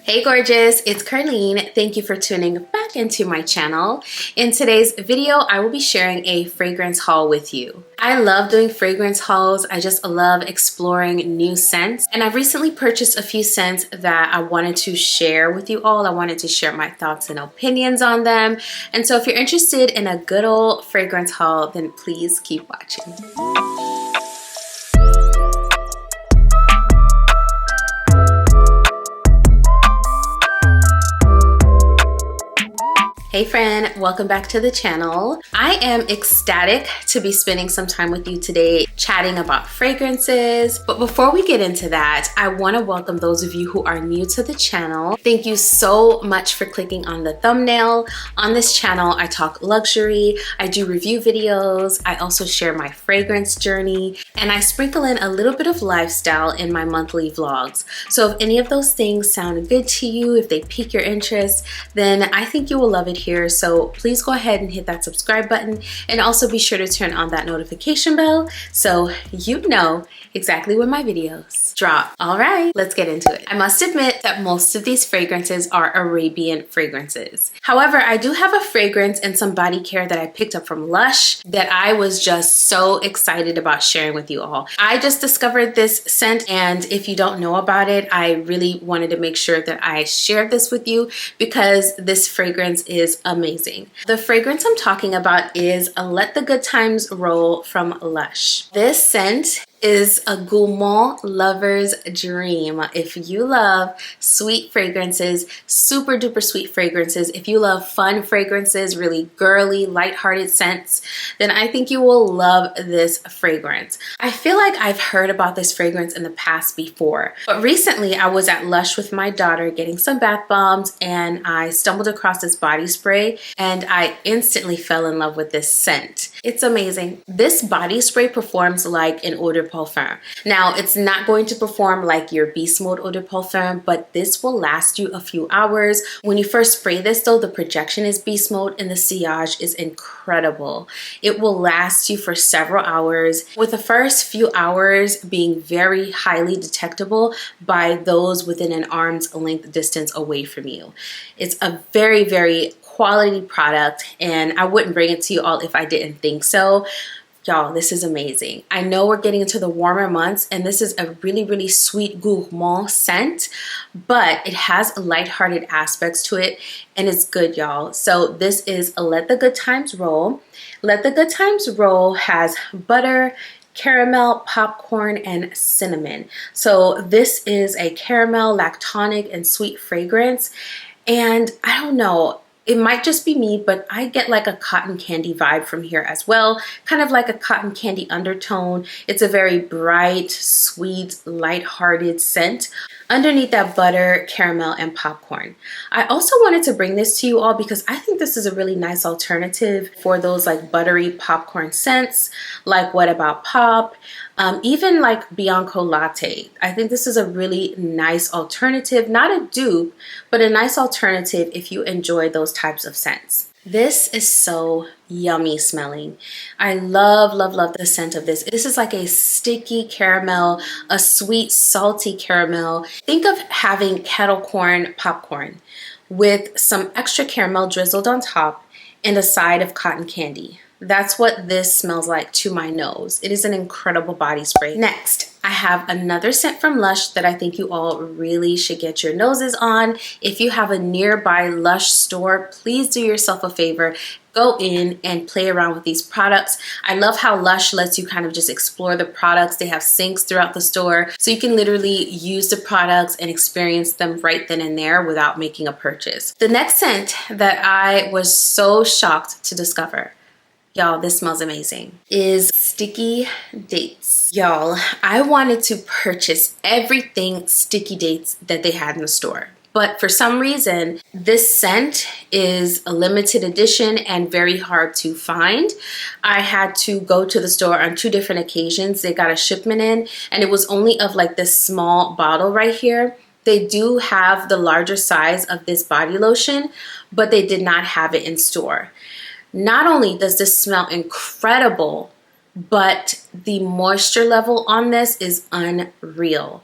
Hey gorgeous, it's Ker-leen. Thank you for tuning back into my channel. In today's video, I will be sharing a fragrance haul with you. I love doing fragrance hauls. I just love exploring new scents. And I've recently purchased a few scents that I wanted to share with you all. I wanted to share my thoughts and opinions on them. And so if you're interested in a good old fragrance haul, then please keep watching. Hey friend, welcome back to the channel. I am ecstatic to be spending some time with you today chatting about fragrances. But before we get into that, I want to welcome those of you who are new to the channel. Thank you so much for clicking on the thumbnail. On this channel, I talk luxury, I do review videos, I also share my fragrance journey, and I sprinkle in a little bit of lifestyle in my monthly vlogs. So if any of those things sound good to you, if they pique your interest, then I think you will love it here. So please go ahead and hit that subscribe button, and also be sure to turn on that notification bell so you know exactly when my videos drop. All right, let's get into it. I must admit that most of these fragrances are Arabian fragrances. However, I do have a fragrance and some body care that I picked up from Lush that I was just so excited about sharing with you all. I just discovered this scent, and if you don't know about it, I really wanted to make sure that I shared this with you because this fragrance is amazing. The fragrance I'm talking about is a Let the Good Times Roll from Lush. This scent is a gourmand lover's dream. If you love sweet fragrances, super duper sweet fragrances, if you love fun fragrances, really girly, lighthearted scents, then I think you will love this fragrance. I feel like I've heard about this fragrance in the past before, but recently I was at Lush with my daughter getting some bath bombs, and I stumbled across this body spray and I instantly fell in love with this scent. It's amazing. This body spray performs like an eau de parfum. Now, it's not going to perform like your beast mode eau de parfum, but this will last you a few hours. When you first spray this though, the projection is beast mode and the sillage is incredible. It will last you for several hours, with the first few hours being very highly detectable by those within an arm's length distance away from you. It's a very, very quality product, and I wouldn't bring it to you all if I didn't think so. Y'all, this is amazing. I know we're getting into the warmer months, and this is a really, really sweet gourmand scent, but it has lighthearted aspects to it, and it's good, y'all. So this is a Let the Good Times Roll. Let the Good Times Roll has butter, caramel, popcorn, and cinnamon. So this is a caramel, lactonic, and sweet fragrance, and I don't know, it might just be me, but I get like a cotton candy vibe from here as well, kind of like a cotton candy undertone. It's a very bright, sweet, lighthearted scent underneath that butter, caramel, and popcorn. I also wanted to bring this to you all because I think this is a really nice alternative for those like buttery popcorn scents, like What About Pop, even like Bianco Latte. I think this is a really nice alternative, not a dupe, but a nice alternative if you enjoy those types of scents. This is so yummy smelling. I love, love, love the scent of this. This is like a sticky caramel, a sweet, salty caramel. Think of having kettle corn popcorn with some extra caramel drizzled on top and a side of cotton candy. That's what this smells like to my nose. It is an incredible body spray. Next, I have another scent from Lush that I think you all really should get your noses on. If you have a nearby Lush store, please do yourself a favor. Go in and play around with these products. I love how Lush lets you kind of just explore the products. They have sinks throughout the store, so you can literally use the products and experience them right then and there without making a purchase. The next scent that I was so shocked to discover, y'all, this smells amazing, is Sticky Dates. Y'all, I wanted to purchase everything Sticky Dates that they had in the store. But for some reason, this scent is a limited edition and very hard to find. I had to go to the store on 2 different occasions. They got a shipment in, and it was only of like this small bottle right here. They do have the larger size of this body lotion, but they did not have it in store. Not only does this smell incredible, but the moisture level on this is unreal.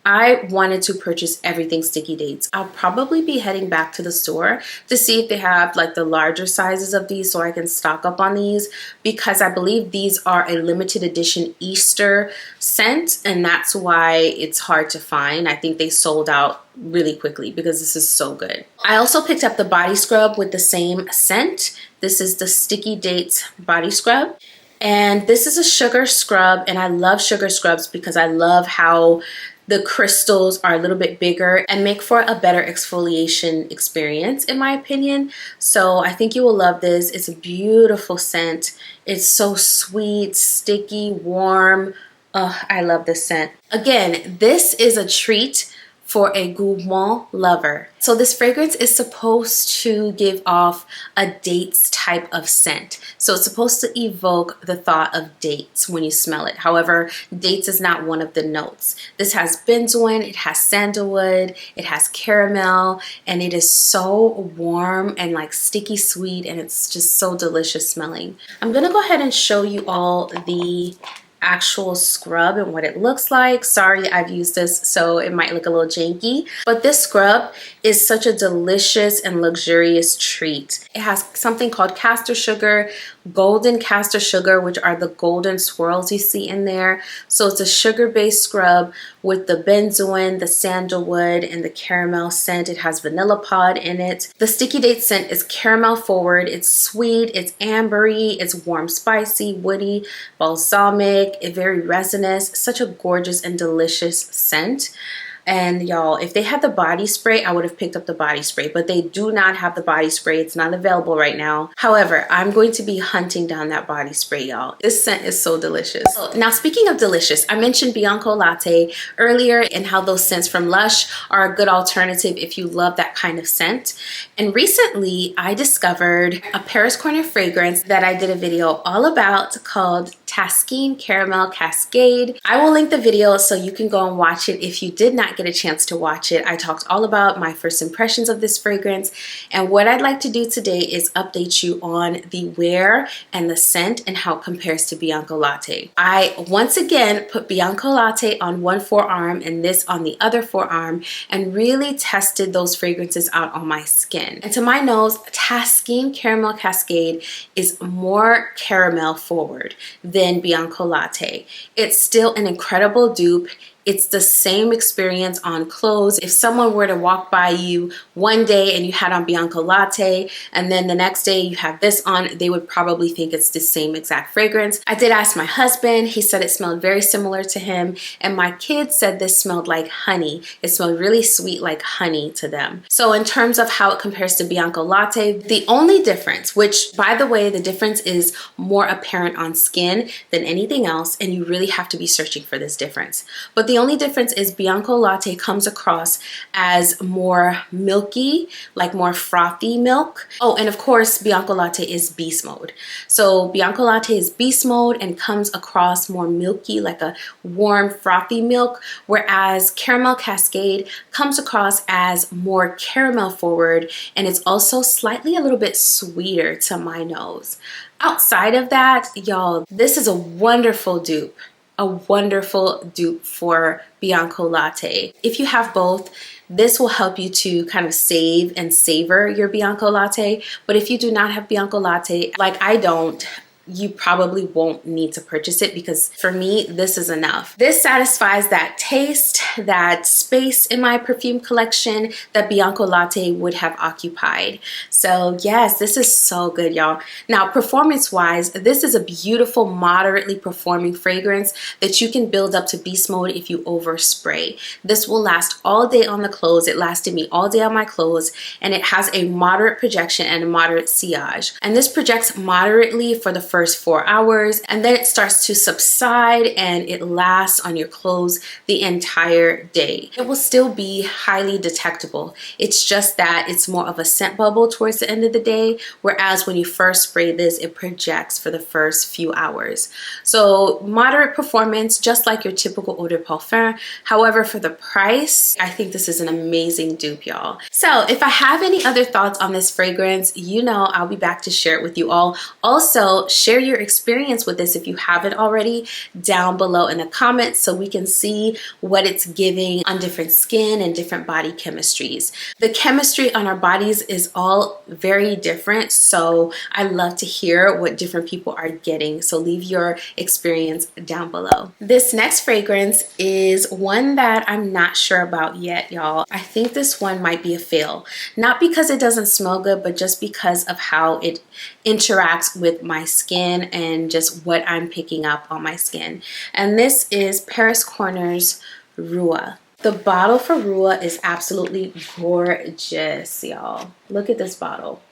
I wanted to purchase everything Sticky Dates. I'll probably be heading back to the store to see if they have like the larger sizes of these so I can stock up on these, because I believe these are a limited edition Easter scent, and that's why it's hard to find. I think they sold out really quickly because this is so good. I also picked up the body scrub with the same scent. This is the Sticky Dates body scrub. And this is a sugar scrub, and I love sugar scrubs because I love how the crystals are a little bit bigger and make for a better exfoliation experience, in my opinion. So I think you will love this. It's a beautiful scent. It's so sweet, sticky, warm. Oh, I love this scent. Again, this is a treat for a gourmand lover. So this fragrance is supposed to give off a dates type of scent. So it's supposed to evoke the thought of dates when you smell it. However, dates is not one of the notes. This has benzoin, it has sandalwood, it has caramel, and it is so warm and like sticky sweet, and it's just so delicious smelling. I'm gonna go ahead and show you all the actual scrub and what it looks like. Sorry, I've used this so it might look a little janky, but this scrub is such a delicious and luxurious treat. It has something called castor sugar, golden castor sugar, which are the golden swirls you see in there. So it's a sugar-based scrub with the benzoin, the sandalwood, and the caramel scent. It has vanilla pod in it. The Sticky Date scent is caramel forward. It's sweet, it's ambery, it's warm, spicy, woody, balsamic, very resinous. Such a gorgeous and delicious scent. And y'all, if they had the body spray, I would have picked up the body spray, but they do not have the body spray. It's not available right now. However, I'm going to be hunting down that body spray, y'all. This scent is so delicious. Now, speaking of delicious, I mentioned Bianco Latte earlier and how those scents from Lush are a good alternative if you love that kind of scent. And recently, I discovered a Paris Corner fragrance that I did a video all about called Tasking Caramel Cascade. I will link the video so you can go and watch it if you did not get a chance to watch it. I talked all about my first impressions of this fragrance, and what I'd like to do today is update you on the wear and the scent and how it compares to Bianco Latte. I once again put Bianco Latte on one forearm and this on the other forearm and really tested those fragrances out on my skin. And to my nose, Tasking Caramel Cascade is more caramel forward than Bianco Latte. It's still an incredible dupe. It's the same experience on clothes. If someone were to walk by you one day and you had on Bianco Latte and then the next day you have this on, they would probably think it's the same exact fragrance. I did ask my husband. He said it smelled very similar to him. And my kids said this smelled like honey. It smelled really sweet like honey to them. So in terms of how it compares to Bianco Latte, the only difference, which by the way, the difference is more apparent on skin than anything else, and you really have to be searching for this difference. But the only difference is Bianco Latte comes across as more milky, like more frothy milk. Oh, and of course, Bianco Latte is beast mode. So Bianco Latte is beast mode and comes across more milky, like a warm, frothy milk, whereas Caramel Cascade comes across as more caramel forward, and it's also slightly a little bit sweeter to my nose. Outside of that, y'all, this is a wonderful dupe. A wonderful dupe for Bianco Latte. If you have both, this will help you to kind of save and savor your Bianco Latte. But if you do not have Bianco Latte, like I don't, you probably won't need to purchase it, because for me, this is enough. This satisfies that taste, that space in my perfume collection that Bianco Latte would have occupied. So yes, this is so good, y'all. Now, performance-wise, this is a beautiful, moderately performing fragrance that you can build up to beast mode if you overspray. This will last all day on the clothes. It lasted me all day on my clothes, and it has a moderate projection and a moderate sillage. And this projects moderately for the first 4 hours, and then it starts to subside and it lasts on your clothes the entire day. It will still be highly detectable. It's just that it's more of a scent bubble towards the end of the day, whereas when you first spray this, it projects for the first few hours. So moderate performance, just like your typical eau de parfum. However, for the price, I think this is an amazing dupe, y'all. So if I have any other thoughts on this fragrance, you know I'll be back to share it with you all. Also, share your experience with this if you haven't already down below in the comments so we can see what it's giving on different skin and different body chemistries. The chemistry on our bodies is all very different, so I love to hear what different people are getting. So leave your experience down below. This next fragrance is one that I'm not sure about yet, y'all. I think this one might be a fail. Not because it doesn't smell good, but just because of how it interacts with my skin and just what I'm picking up on my skin. And this is Paris Corners Rua. The bottle for Rua is absolutely gorgeous, y'all. Look at this bottle.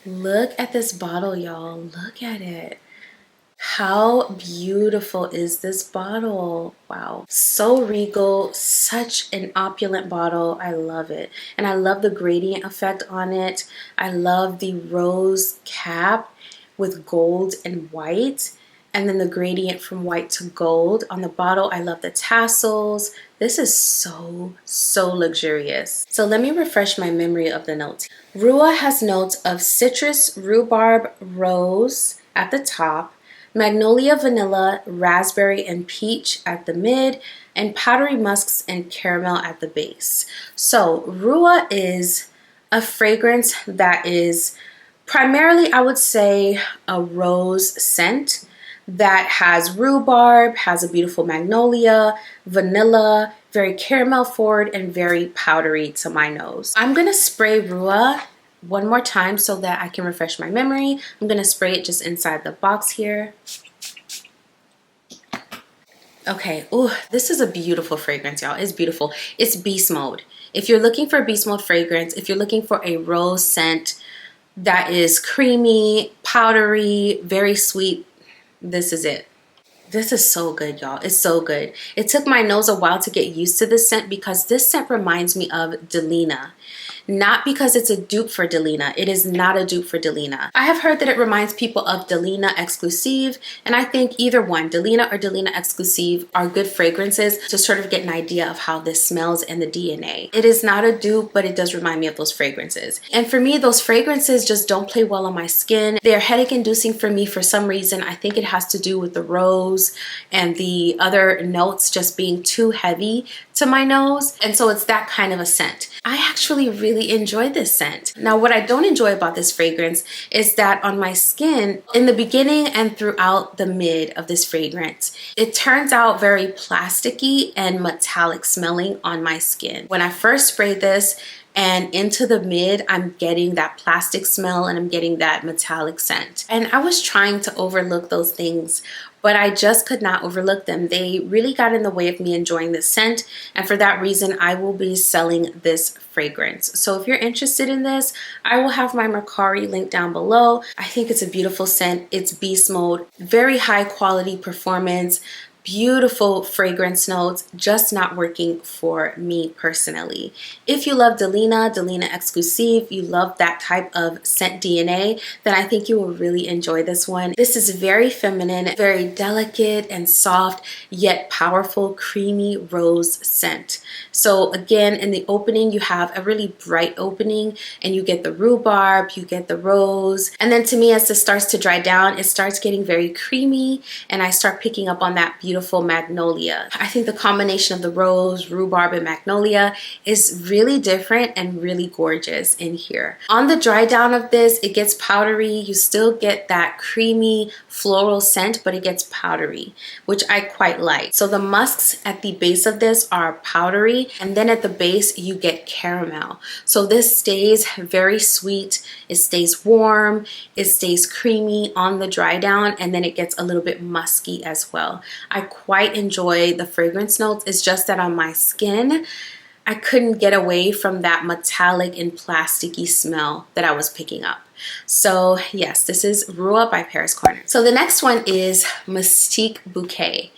Look at this bottle, y'all. Look at it. How beautiful is this bottle? Wow. So regal, such an opulent bottle. I love it. And I love the gradient effect on it. I love the rose cap with gold and white. And then the gradient from white to gold on the bottle. I love the tassels. This is so luxurious. So let me refresh my memory of the notes. Rua has notes of citrus, rhubarb, rose at the top, magnolia, vanilla, raspberry, and peach at the mid, and powdery musks and caramel at the base. So Rua is a fragrance that is primarily, I would say, a rose scent that has rhubarb, has a beautiful magnolia, vanilla, very caramel forward, and very powdery to my nose. I'm gonna spray Rua one more time so that I can refresh my memory. I'm gonna spray it just inside the box here. Okay, ooh, this is a beautiful fragrance, y'all. It's beautiful. It's beast mode. If you're looking for a beast mode fragrance, if you're looking for a rose scent that is creamy, powdery, very sweet, this is it. This is so good, y'all. It's so good. It took my nose a while to get used to this scent because this scent reminds me of Delina. Not because it's a dupe for Delina. It is not a dupe for Delina. I have heard that it reminds people of Delina Exclusive, and I think either one, Delina or Delina Exclusive, are good fragrances to sort of get an idea of how this smells and the DNA. It is not a dupe, but it does remind me of those fragrances. And for me, those fragrances just don't play well on my skin. They're headache inducing for me for some reason. I think it has to do with the rose and the other notes just being too heavy to my nose. And so it's that kind of a scent. I actually really enjoy this scent. Now, what I don't enjoy about this fragrance is that on my skin, in the beginning and throughout the mid of this fragrance, it turns out very plasticky and metallic smelling on my skin. When I first sprayed this and into the mid, I'm getting that plastic smell and I'm getting that metallic scent. And I was trying to overlook those things, but I just could not overlook them. They really got in the way of me enjoying this scent, and for that reason, I will be selling this fragrance. So if you're interested in this, I will have my Mercari link down below. I think it's a beautiful scent. It's beast mode, very high quality performance, beautiful fragrance notes, just not working for me personally. If you love Delina, Delina Exclusive, you love that type of scent DNA, then I think you will really enjoy this one. This is very feminine, very delicate and soft, yet powerful, creamy rose scent. So again, in the opening, you have a really bright opening and you get the rhubarb, you get the rose. And then to me, as this starts to dry down, it starts getting very creamy and I start picking up on that beautiful magnolia. I think the combination of the rose, rhubarb, and magnolia is really different and really gorgeous in here. On the dry down of this, it gets powdery. You still get that creamy floral scent, but it gets powdery, which I quite like. So the musks at the base of this are powdery, and then at the base you get caramel. So this stays very sweet, it stays warm, it stays creamy on the dry down, and then it gets a little bit musky as well. I quite enjoy the fragrance notes. It's just that on my skin, I couldn't get away from that metallic and plasticky smell that I was picking up. So yes, this is Rua by Paris Corners. So the next one is Mystique Bouquet.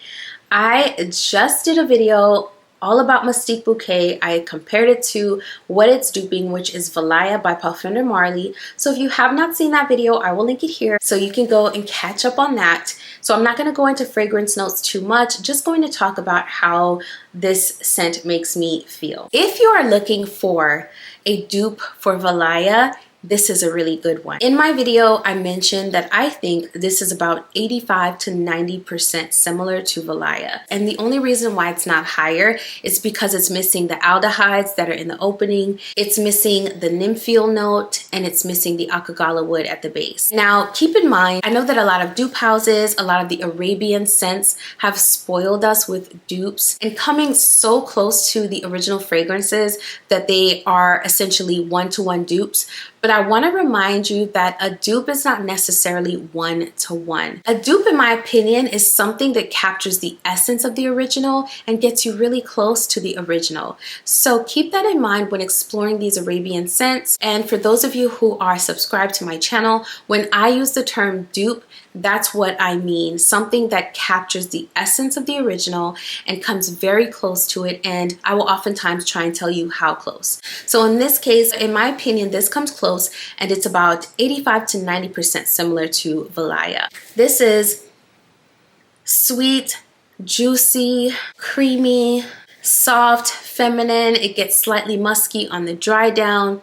I just did a video all about Mystique Bouquet. I compared it to what it's duping, which is Valaya by Parfum de Marly. So if you have not seen that video, I will link it here so you can go and catch up on that. So I'm not going to go into fragrance notes too much, just going to talk about how this scent makes me feel. If you are looking for a dupe for Valaya, this is a really good one. In my video, I mentioned that I think this is about 85 to 90% similar to Valaya. And the only reason why it's not higher is because it's missing the aldehydes that are in the opening, it's missing the nympheal note, and it's missing the akagala wood at the base. Now, keep in mind, I know that a lot of dupe houses, a lot of the Arabian scents have spoiled us with dupes and coming so close to the original fragrances that they are essentially one-to-one dupes. But I want to remind you that a dupe is not necessarily one-to-one. A dupe, in my opinion, is something that captures the essence of the original and gets you really close to the original. So keep that in mind when exploring these Arabian scents. And for those of you who are subscribed to my channel, when I use the term dupe, that's what I mean. Something that captures the essence of the original and comes very close to it. And I will oftentimes try and tell you how close. So in this case, in my opinion, this comes close and it's about 85 to 90% similar to Valaya. This is sweet, juicy, creamy, soft, feminine. It gets slightly musky on the dry down.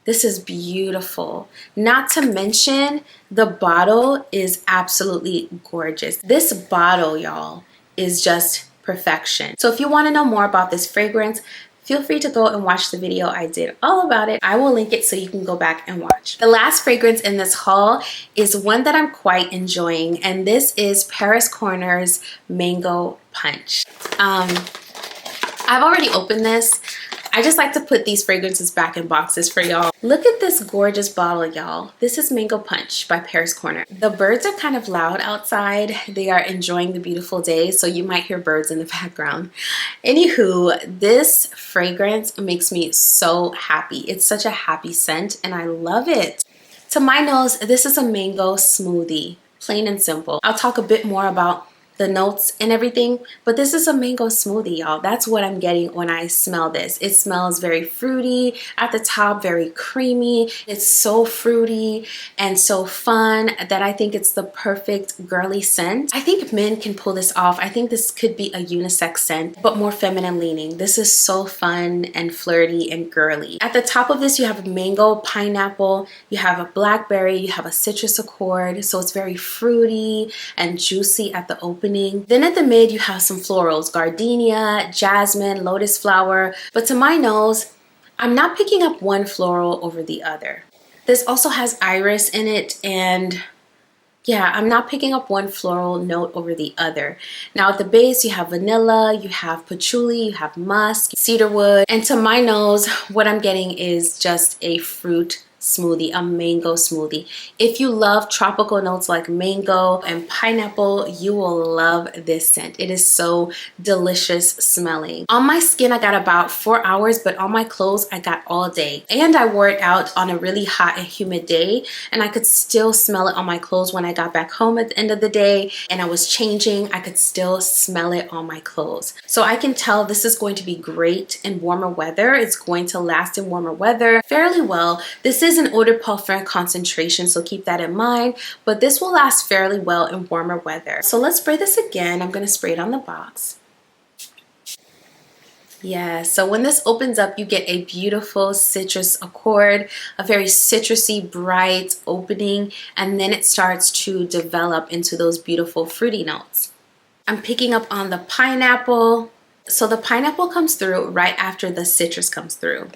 This is beautiful. Not to mention, the bottle is absolutely gorgeous. This bottle, y'all, is just perfection. So if you want to know more about this fragrance, feel free to go and watch the video I did all about it. I will link it so you can go back and watch. The last fragrance in this haul is one that I'm quite enjoying, and this is Paris Corners Mango Punch. I've already opened this. I just like to put these fragrances back in boxes for y'all. Look at this gorgeous bottle, y'all. This is Mango Punch by Paris Corner. The birds are kind of loud outside. They are enjoying the beautiful day, so you might hear birds in the background. Anywho, this fragrance makes me so happy. It's such a happy scent, and I love it. To my nose, this is a mango smoothie, plain and simple. I'll talk a bit more about the notes and everything, but this is a mango smoothie, y'all. That's what I'm getting when I smell this. It smells very fruity at the top, very creamy. It's so fruity and so fun that I think it's the perfect girly scent. I think men can pull this off. I think this could be a unisex scent, but more feminine leaning. This is so fun and flirty and girly. At the top of this, you have a mango, pineapple, you have a blackberry, you have a citrus accord, so it's very fruity and juicy at the opening. Then at the mid, you have some florals, gardenia, jasmine, lotus flower. But to my nose, I'm not picking up one floral over the other. This also has iris in it, and yeah, I'm not picking up one floral note over the other. Now at the base, you have vanilla, you have patchouli, you have musk, cedarwood. And to my nose, what I'm getting is just a fruit smoothie, a mango smoothie. If you love tropical notes like mango and pineapple, you will love this scent. It is so delicious smelling. On my skin, I got about 4 hours, but on my clothes, I got all day. And I wore it out on a really hot and humid day, and I could still smell it on my clothes when I got back home at the end of the day and I was changing. I could still smell it on my clothes. So I can tell this is going to be great in warmer weather. It's going to last in warmer weather fairly well. This is an eau de parfum concentration, so keep that in mind, but this will last fairly well in warmer weather. So let's spray this again. I'm going to spray it on the box. Yeah, so when this opens up, you get a beautiful citrus accord, a very citrusy, bright opening, and then it starts to develop into those beautiful fruity notes. I'm picking up on the pineapple. So the pineapple comes through right after the citrus comes through.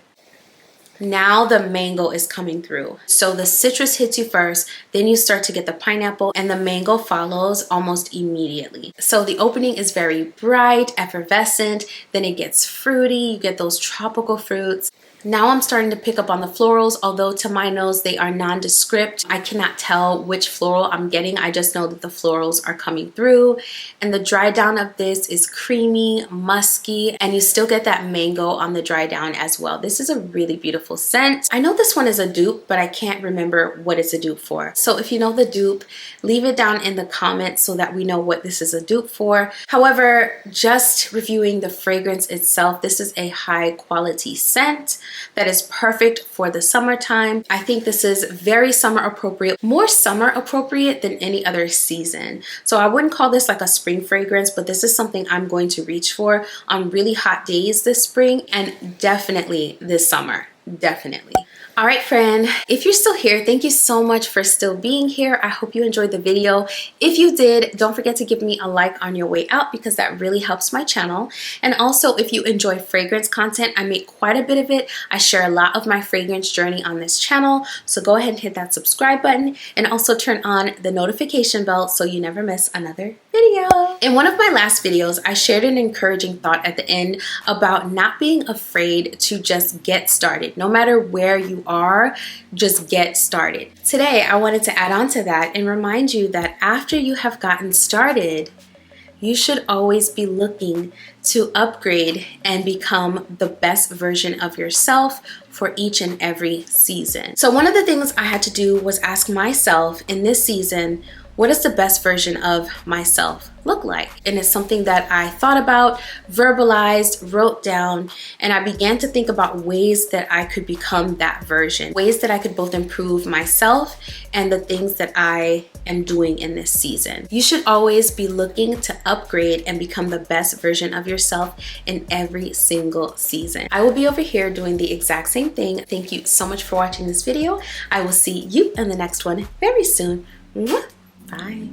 Now the mango is coming through. So the citrus hits you first, then you start to get the pineapple, and the mango follows almost immediately. So the opening is very bright, effervescent, then it gets fruity, you get those tropical fruits. Now I'm starting to pick up on the florals, although to my nose they are nondescript. I cannot tell which floral I'm getting. I just know that the florals are coming through. And the dry down of this is creamy, musky, and you still get that mango on the dry down as well. This is a really beautiful scent. I know this one is a dupe, but I can't remember what it's a dupe for. So if you know the dupe, leave it down in the comments so that we know what this is a dupe for. However, just reviewing the fragrance itself, this is a high quality scent that is perfect for the summertime. I think this is very summer appropriate, more summer appropriate than any other season. So I wouldn't call this like a spring fragrance, but this is something I'm going to reach for on really hot days this spring and definitely this summer. definitely. All right, friend, if you're still here, thank you so much for still being here. I hope you enjoyed the video. If you did, don't forget to give me a like on your way out because that really helps my channel. And also, if you enjoy fragrance content, I make quite a bit of it. I share a lot of my fragrance journey on this channel. So go ahead and hit that subscribe button and also turn on the notification bell so you never miss another video. In one of my last videos, I shared an encouraging thought at the end about not being afraid to just get started. No matter where you are, just get started. Today, I wanted to add on to that and remind you that after you have gotten started, you should always be looking to upgrade and become the best version of yourself for each and every season. So one of the things I had to do was ask myself in this season, what does the best version of myself look like? And it's something that I thought about, verbalized, wrote down, and I began to think about ways that I could become that version, ways that I could both improve myself and the things that I am doing in this season. You should always be looking to upgrade and become the best version of yourself in every single season. I will be over here doing the exact same thing. Thank you so much for watching this video. I will see you in the next one very soon. Mwah. Bye.